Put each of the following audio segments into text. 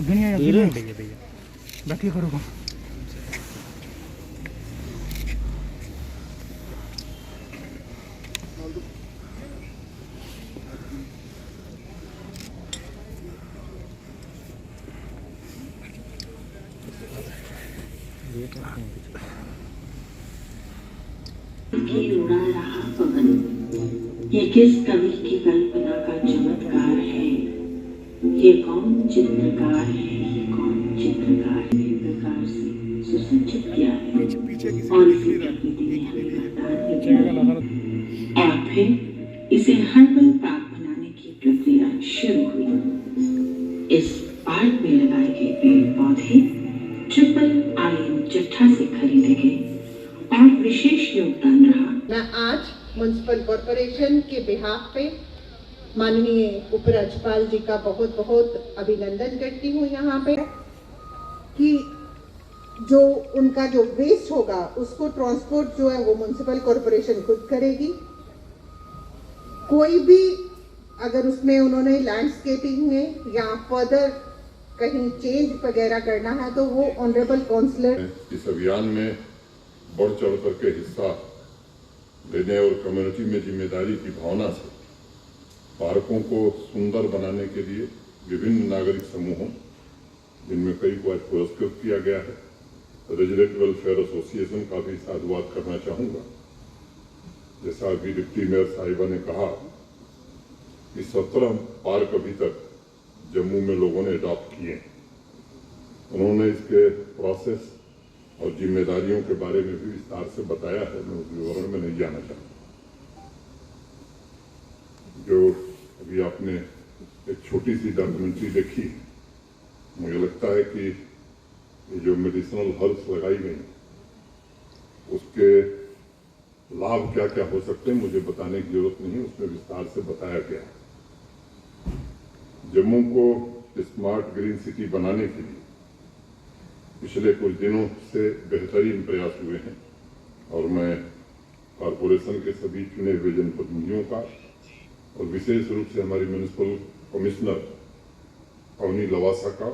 भैया बैठिए करो। उड़ा रहा पवन, ये किस कवि की कल्पना का चमत्कार है। ये कौन चित्रकार है, ये कौन चित्रकार है, प्रकार से सुसज्जित किया है और इसे प्रकृति ने हमें वरदान भी दिया। और फिर इसे हर्बल पार्क बनाने की प्रक्रिया शुरू हुई। इस पार्क में लगाए गए पेड़ पौधे IIM चट्टा से खरीदे गए और विशेष योगदान रहा। मैं आज म्युनिसिपल कॉरपोरेशन के बिहाफ पे माननीय उपराज्यपाल जी का बहुत बहुत अभिनंदन करती हूँ यहाँ पे कि जो उनका जो वेस्ट होगा उसको ट्रांसपोर्ट जो है वो म्युनिसिपल कॉरपोरेशन खुद करेगी। कोई भी अगर उसमें उन्होंने लैंडस्केपिंग में या फर्दर कहीं चेंज वगैरह करना है तो वो ऑनरेबल काउंसलर इस अभियान में बढ़ चढ़ करके हिस्सा लेने और कम्युनिटी में जिम्मेदारी की भावना से पार्कों को सुंदर बनाने के लिए विभिन्न नागरिक समूहों, जिनमें कई को आज पुरस्कृत किया गया है, रेजिडेंट वेलफेयर एसोसिएशन का भी साधुवाद करना चाहूँगा। जैसा अभी डिप्टी मेयर साहिबा ने कहा कि 17 पार्क अभी तक जम्मू में लोगों ने अडॉप्ट किए। उन्होंने इसके प्रोसेस और जिम्मेदारियों के बारे में भी विस्तार से बताया है, मैं उस विवरण में नहीं जाना चाहता। जो अभी आपने एक छोटी सी डॉक्यूमेंट्री देखी, मुझे लगता है कि ये जो मेडिसिनल हर्ब्स लगाई गई उसके लाभ क्या क्या हो सकते हैं मुझे बताने की जरूरत नहीं, उसमें विस्तार से बताया गया है। जम्मू को स्मार्ट ग्रीन सिटी बनाने के लिए पिछले कुछ दिनों से बेहतरीन प्रयास हुए हैं और मैं कॉरपोरेशन के सभी चुने हुए जनप्रतिनिधियों का और विशेष रूप से हमारी म्युनिसिपल कमिश्नर अवनी लवासा का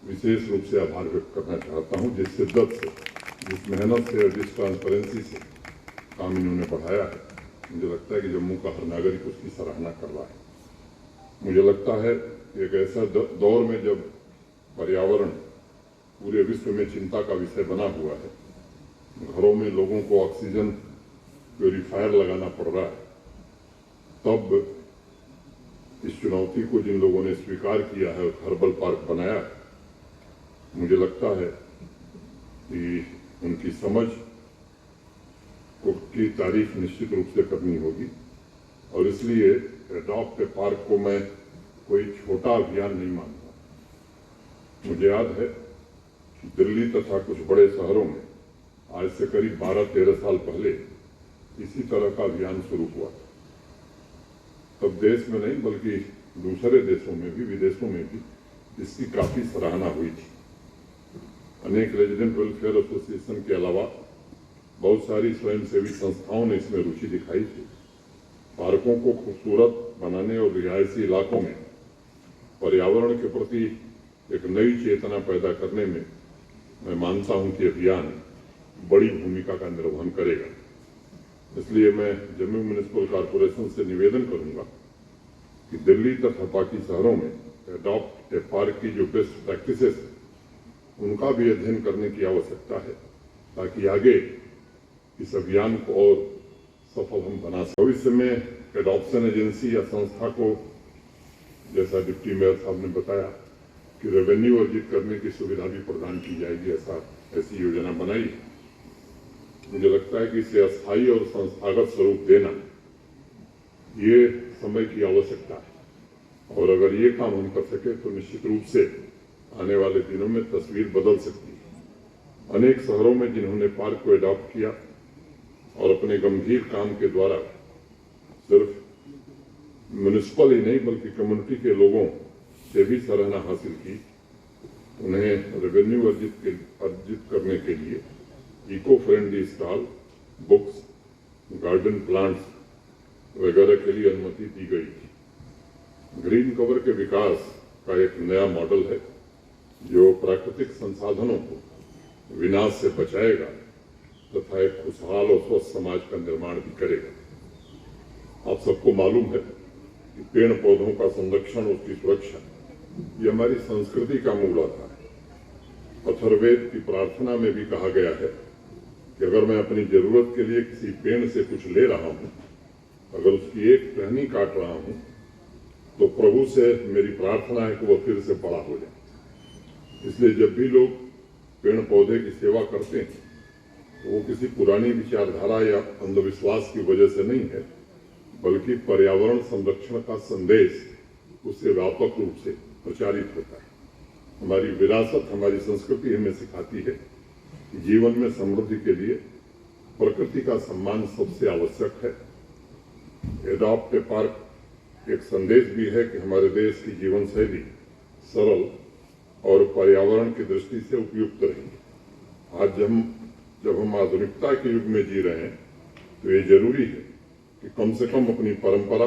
विशेष रूप से आभार व्यक्त करना चाहता हूं। जिस शिद्दत से, जिस मेहनत से और जिस ट्रांसपेरेंसी से काम इन्होंने बढ़ाया है, मुझे लगता है कि जम्मू का हर नागरिक उसकी सराहना कर रहा है। मुझे लगता है एक ऐसा दौर में जब पर्यावरण पूरे विश्व में चिंता का विषय बना हुआ है, घरों में लोगों को ऑक्सीजन प्यूरिफायर लगाना पड़ रहा है, तब इस चुनौती को जिन लोगों ने स्वीकार किया है और हर्बल पार्क बनाया है, मुझे लगता है कि उनकी समझ की तारीफ निश्चित रूप से करनी होगी। और इसलिए अडॉप्ट ए पार्क को मैं कोई छोटा अभियान नहीं मानता। मुझे याद है दिल्ली तथा कुछ बड़े शहरों में आज से करीब 12-13 साल पहले इसी तरह का अभियान शुरू हुआ था। तब देश में नहीं बल्कि दूसरे देशों में भी, विदेशों में भी इसकी काफी सराहना हुई थी। अनेक रेजिडेंट वेलफेयर एसोसिएशन के अलावा बहुत सारी स्वयंसेवी संस्थाओं ने इसमें रुचि दिखाई थी। पार्कों को खूबसूरत बनाने और रिहायशी इलाकों में पर्यावरण के प्रति एक नई चेतना पैदा करने में मैं मानता हूं कि अभियान बड़ी भूमिका का निर्वहन करेगा। इसलिए मैं जम्मू म्युनिसिपल कॉरपोरेशन से निवेदन करूंगा कि दिल्ली तथा बाकी शहरों में अडॉप्ट ए पार्क की जो बेस्ट प्रैक्टिसेस है उनका भी अध्ययन करने की आवश्यकता है, ताकि आगे इस अभियान को और सफल हम बना सकें। भविष्य में एडॉप्शन एजेंसी या संस्था को, जैसा डिप्टी मेयर साहब ने बताया, कि रेवेन्यू अर्जित करने की सुविधा भी प्रदान की जाएगी, ऐसी योजना बनाई। मुझे लगता है कि इसे अस्थायी और संस्थागत स्वरूप देना ये समय की आवश्यकता है, और अगर ये काम हम कर सके तो निश्चित रूप से आने वाले दिनों में तस्वीर बदल सकती है। अनेक शहरों में जिन्होंने पार्क को अडॉप्ट किया और अपने गंभीर काम के द्वारा सिर्फ म्युनिसिपल ही नहीं बल्कि कम्युनिटी के लोगों से भी सराहना हासिल की, उन्हें रेवेन्यू अर्जित करने के लिए eco friendly stall, books, garden plants वगैरह के लिए अनुमति दी गई थी। ग्रीन कवर के विकास का एक नया मॉडल है जो प्राकृतिक संसाधनों को विनाश से बचाएगा तथा एक खुशहाल और स्वस्थ समाज का निर्माण भी करेगा। आप सबको मालूम है कि पेड़ पौधों का संरक्षण, उसकी सुरक्षा, ये हमारी संस्कृति का मूल आधार है। अथर्ववेद की प्रार्थना में भी कहा गया है कि अगर मैं अपनी जरूरत के लिए किसी पेड़ से कुछ ले रहा हूं, अगर उसकी एक टहनी काट रहा हूं, तो प्रभु से मेरी प्रार्थना है कि वह फिर से बड़ा हो जाए। इसलिए जब भी लोग पेड़ पौधे की सेवा करते हैं तो वो किसी पुरानी विचारधारा या अंधविश्वास की वजह से नहीं है, बल्कि पर्यावरण संरक्षण का संदेश उससे व्यापक रूप से प्रचारित होता है। हमारी विरासत, हमारी संस्कृति हमें सिखाती है कि जीवन में समृद्धि के लिए प्रकृति का सम्मान सबसे आवश्यक है। एडॉप्ट ए पार्क एक संदेश भी है कि हमारे देश की जीवन शैली सरल और पर्यावरण की दृष्टि से उपयुक्त रही। आज जब हम आधुनिकता के युग में जी रहे हैं तो ये जरूरी है कि कम से कम अपनी परंपरा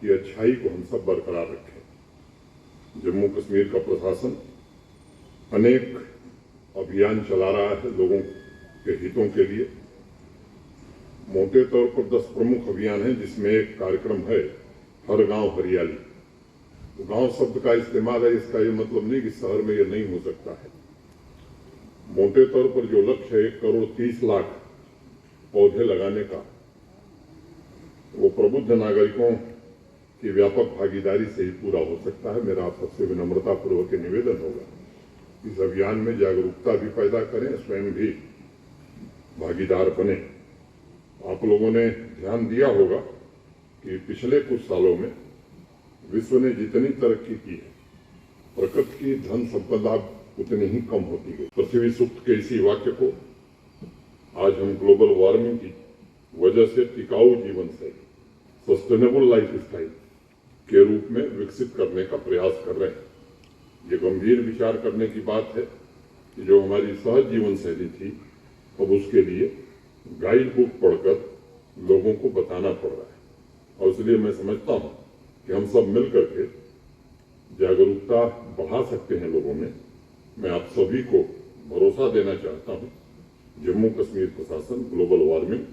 की अच्छाई को हम सब बरकरार रखें। जम्मू कश्मीर का प्रशासन अनेक अभियान चला रहा है लोगों के हितों के लिए। मोटे तौर पर 10 प्रमुख अभियान हैं, जिसमें एक कार्यक्रम है हर गांव हरियाली। तो गांव शब्द का इस्तेमाल है, इसका ये मतलब नहीं कि शहर में ये नहीं हो सकता है। मोटे तौर पर जो लक्ष्य है 1 करोड़ 30 लाख पौधे लगाने का, वो प्रबुद्ध नागरिकों की व्यापक भागीदारी से ही पूरा हो सकता है। मेरा आप सबसे विनम्रता पूर्वक निवेदन होगा, इस अभियान में जागरूकता भी पैदा करें, स्वयं भी भागीदार बने। आप लोगों ने ध्यान दिया होगा कि पिछले कुछ सालों में विश्व ने जितनी तरक्की की है, प्रकृति की धन संपदा उतनी ही कम होती गई। पृथ्वी सूक्त के इसी वाक्य को आज हम ग्लोबल वार्मिंग की वजह से टिकाऊ जीवन शैली, सस्टेनेबल लाइफ स्टाइल के रूप में विकसित करने का प्रयास कर रहे हैं। ये गंभीर विचार करने की बात है कि जो हमारी सहज जीवन शैली थी, अब उसके लिए गाइड बुक पढ़कर लोगों को बताना पड़ रहा है। और इसलिए मैं समझता हूं कि हम सब मिलकर के जागरूकता बढ़ा सकते हैं लोगों में। मैं आप सभी को भरोसा देना चाहता हूं, जम्मू कश्मीर प्रशासन ग्लोबल वार्मिंग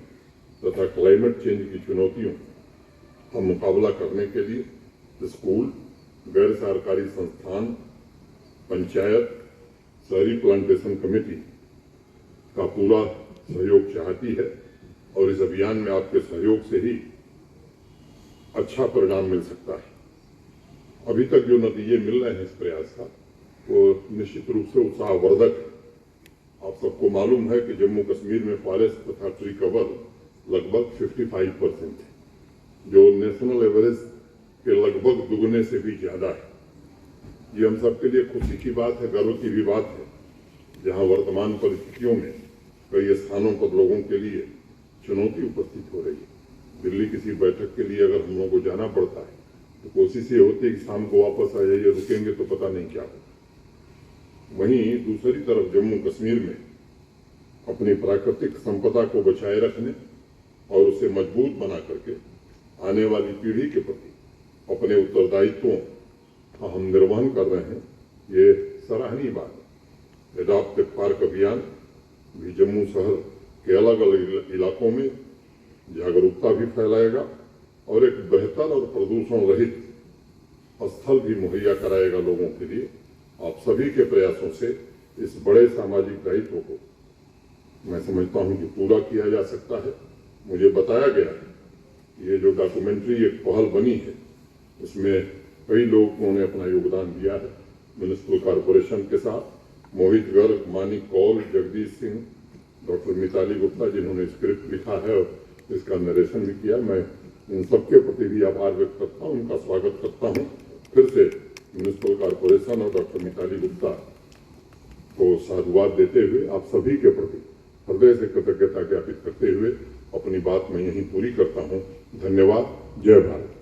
तथा क्लाइमेट चेंज की चुनौतियों का मुकाबला करने के लिए स्कूल, गैर सरकारी संस्थान, पंचायत, शहरी प्लांटेशन कमेटी का पूरा सहयोग चाहती है। और इस अभियान में आपके सहयोग से ही अच्छा परिणाम मिल सकता है। अभी तक जो नतीजे मिल रहे हैं इस प्रयास का, वो निश्चित रूप से उत्साहवर्धक है। आप सबको मालूम है कि जम्मू कश्मीर में फॉरेस्ट तथा ट्री कवर लगभग 55% है, जो नेशनल एवरेज के लगभग दुगने से भी ज्यादा है। ये हम सबके लिए खुशी की बात है, गर्व की भी बात है, जहां वर्तमान परिस्थितियों में कई स्थानों पर लोगों के लिए चुनौती उपस्थित हो रही है। दिल्ली किसी बैठक के लिए अगर हम लोगों को जाना पड़ता है तो कोशिश ये होती है कि शाम को वापस आ जाइए, रुकेंगे तो पता नहीं क्या होगा। वहीं दूसरी तरफ जम्मू कश्मीर में अपनी प्राकृतिक संपदा को बचाए रखने और उसे मजबूत बना करके आने वाली पीढ़ी के प्रति अपने उत्तरदायित्वों का हम निर्वहन कर रहे हैं, ये सराहनीय बात है। एडॉप्ट ए पार्क अभियान भी जम्मू शहर के अलग अलग इलाकों में जागरूकता भी फैलाएगा और एक बेहतर और प्रदूषण रहित स्थल भी मुहैया कराएगा लोगों के लिए। आप सभी के प्रयासों से इस बड़े सामाजिक दायित्व को मैं समझता हूं कि पूरा किया जा सकता है। मुझे बताया गया है ये जो डॉक्यूमेंट्री एक पहल बनी है, इसमें कई लोगों ने अपना योगदान दिया है। म्युनिसिपल कॉरपोरेशन के साथ मोहित गर्ग, मानिक कौल, जगदीश सिंह, डॉक्टर मिताली गुप्ता, जिन्होंने स्क्रिप्ट लिखा है और इसका नरेशन भी किया। मैं इन सबके प्रति भी आभार व्यक्त करता हूँ, उनका स्वागत करता हूँ। फिर से म्युनिसिपल कॉरपोरेशन और डॉक्टर मिताली गुप्ता को साधुवाद देते हुए आप सभी के प्रति हृदय से कृतज्ञता ज्ञापित करते हुए अपनी बात मैं यहीं पूरी करता हूँ। धन्यवाद। जय भारत।